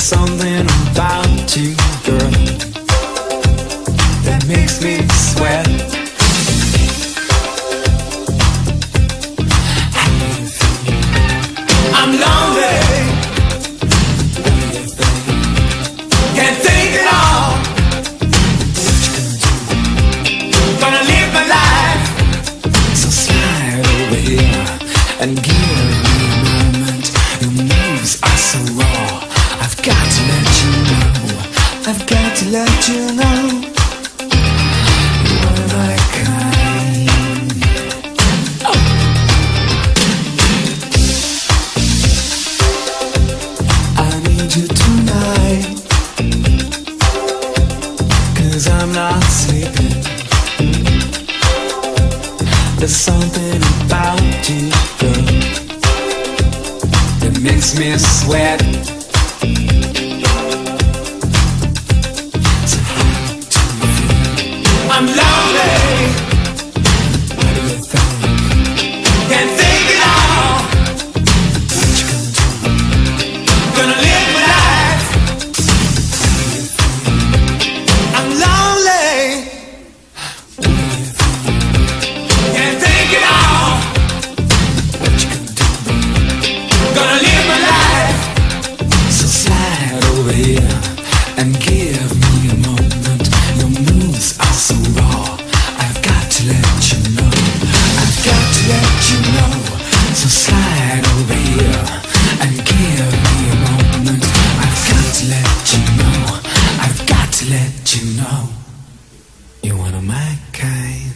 something about you, girl, that makes me sweat. I'm lonely, can't think at all. Gonna live my life, so slide over here and give me a moment. Your moves are so raw, I've got to let you know, I've got to let you know, you're my kind. Oh. I need you tonight, 'cause I'm not sleeping. There's something about you, girl, that makes me sweat. So how do you feel? I'm lonely. What do you think? Can't think at all. What you gonna do? Gonna live my life. How do you feel? I'm lonely. What do you think? Can't think at all. What you gonna do? Gonna live my life. So slide over here and give me a moment. Your moves are so raw, I've got to let you know, I've got to let you know. So slide over here and give me a moment. I've got to let you know, I've got to let you know, you're one of my kind.